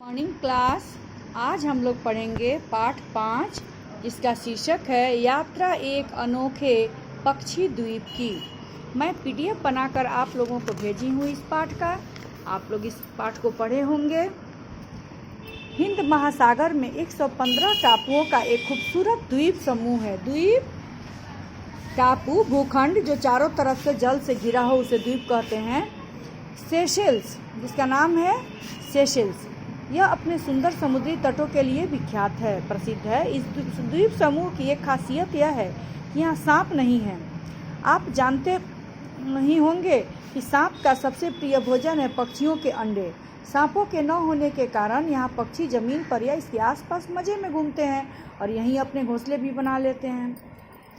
Morning class. आज हम लोग पढ़ेंगे पाठ 5 जिसका शीर्षक है यात्रा एक अनोखे पक्षी द्वीप की। मैं पीडीएफ बनाकर आप लोगों को भेजी हूँ इस पाठ का। आप लोग इस पाठ को पढ़े होंगे। हिंद महासागर में 115 टापुओं का एक खूबसूरत द्वीप समूह है। द्वीप टापू भूखंड जो चारों तरफ से जल से घिरा हो उसे द्वीप कहते हैं। सेशेल्स, जिसका नाम है सेशेल्स, यह अपने सुंदर समुद्री तटों के लिए विख्यात है, प्रसिद्ध है। इस द्वीप समूह की एक खासियत यह है कि यहाँ सांप नहीं है। आप जानते नहीं होंगे कि सांप का सबसे प्रिय भोजन है पक्षियों के अंडे। सांपों के न होने के कारण यहाँ पक्षी जमीन पर या इसके आसपास मज़े में घूमते हैं और यहीं अपने घोंसले भी बना लेते हैं।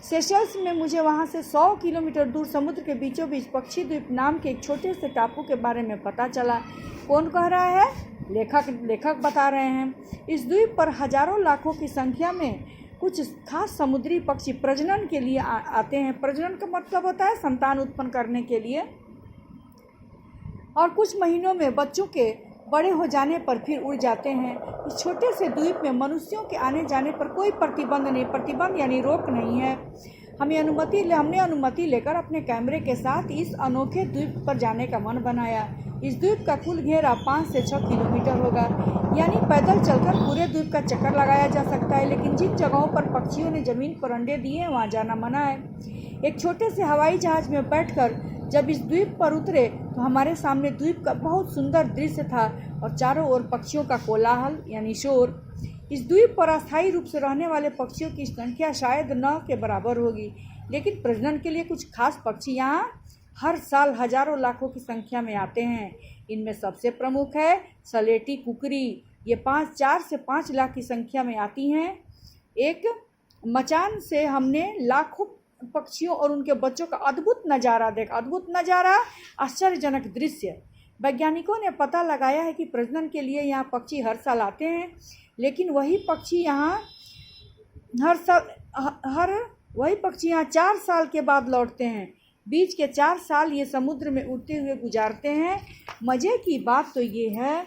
सेशेल्स में मुझे वहाँ से 100 किलोमीटर दूर समुद्र के बीचों बीच पक्षी द्वीप नाम के एक छोटे से टापू के बारे में पता चला। कौन कह रहा है? लेखक बता रहे हैं। इस द्वीप पर हजारों लाखों की संख्या में कुछ खास समुद्री पक्षी प्रजनन के लिए आते हैं। प्रजनन का मतलब होता है संतान उत्पन्न करने के लिए। और कुछ महीनों में बच्चों के बड़े हो जाने पर फिर उड़ जाते हैं। इस छोटे से द्वीप में मनुष्यों के आने जाने पर कोई प्रतिबंध यानी रोक नहीं है। हमने अनुमति लेकर अपने कैमरे के साथ इस अनोखे द्वीप पर जाने का मन बनाया। इस द्वीप का कुल घेरा 5 से 6 किलोमीटर होगा, यानी पैदल चलकर पूरे द्वीप का चक्कर लगाया जा सकता है। लेकिन जिन जगहों पर पक्षियों ने जमीन पर अंडे दिए हैं वहाँ जाना मना है। एक छोटे से हवाई जहाज में बैठकर जब इस द्वीप पर उतरे तो हमारे सामने द्वीप का बहुत सुंदर दृश्य था और चारों ओर पक्षियों का कोलाहल यानी शोर। इस द्वीप पर अस्थायी रूप से रहने वाले पक्षियों की संख्या शायद न के बराबर होगी, लेकिन प्रजनन के लिए कुछ खास पक्षी यहाँ हर साल हजारों लाखों की संख्या में आते हैं। इनमें सबसे प्रमुख है सलेटी कुकरी। ये 4 से 5 लाख की संख्या में आती हैं। एक मचान से हमने लाखों पक्षियों और उनके बच्चों का अद्भुत नज़ारा, आश्चर्यजनक दृश्य। वैज्ञानिकों ने पता लगाया है कि प्रजनन के लिए यहाँ पक्षी हर साल आते हैं, लेकिन वही पक्षी यहाँ 4 साल के बाद लौटते हैं। बीच के 4 साल ये समुद्र में उड़ते हुए गुजारते हैं। मज़े की बात तो ये है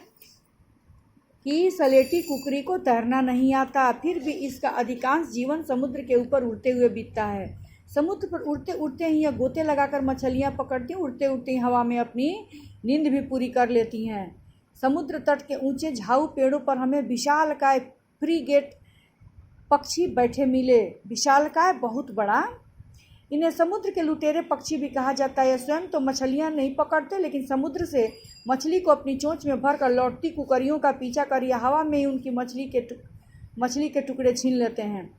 कि सलेटी कुकरी को तैरना नहीं आता, फिर भी इसका अधिकांश जीवन समुद्र के ऊपर उड़ते हुए बीतता है। समुद्र पर उड़ते उड़ते ही यह गोते लगाकर मछलियाँ पकड़ती, उड़ते उड़ते ही हवा में अपनी नींद भी पूरी कर लेती हैं। समुद्र तट के ऊंचे झाऊ पेड़ों पर हमें विशालकाय फ्रीगेट पक्षी बैठे मिले। विशालकाय बहुत बड़ा। इन्हें समुद्र के लुटेरे पक्षी भी कहा जाता है। स्वयं तो मछलियाँ नहीं पकड़ते, लेकिन समुद्र से मछली को अपनी चोंच में भरकर लौटती कुकरियों का पीछा कर या हवा में ही उनकी मछली के टुकड़े छीन लेते हैं।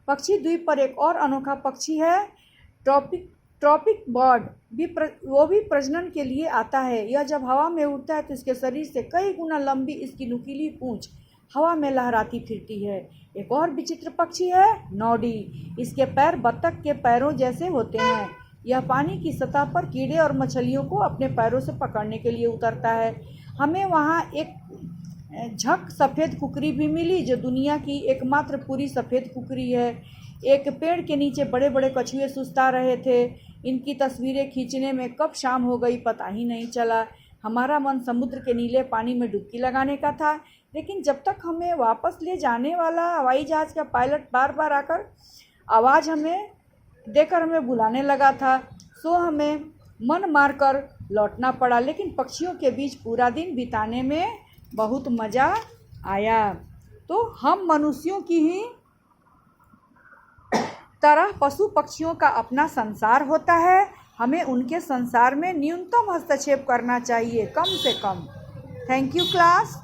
पक्षी द्वीप पर एक और अनोखा पक्षी है ट्रॉपिक बर्ड। वो भी प्रजनन के लिए आता है। यह जब हवा में उड़ता है तो इसके शरीर से कई गुना लंबी इसकी नुकीली पूंछ हवा में लहराती फिरती है। एक और विचित्र पक्षी है नौडी। इसके पैर बत्तख के पैरों जैसे होते हैं। यह पानी की सतह पर कीड़े और मछलियों को अपने पैरों से पकड़ने के लिए उतरता है। हमें वहाँ एक झक सफ़ेद कुकरी भी मिली जो दुनिया की एकमात्र पूरी सफ़ेद कुकरी है। एक पेड़ के नीचे बड़े बड़े कछुए सुस्ता रहे थे। इनकी तस्वीरें खींचने में कब शाम हो गई पता ही नहीं चला। हमारा मन समुद्र के नीले पानी में डुबकी लगाने का था, लेकिन जब तक हमें वापस ले जाने वाला हवाई जहाज़ का पायलट बार बार आकर आवाज़ हमें देकर हमें बुलाने लगा था, सो हमें मन मारकर लौटना पड़ा। लेकिन पक्षियों के बीच पूरा दिन बिताने में बहुत मज़ा आया। तो हम मनुष्यों की ही तरह पशु पक्षियों का अपना संसार होता है। हमें उनके संसार में न्यूनतम हस्तक्षेप करना चाहिए, कम से कम। Thank you class.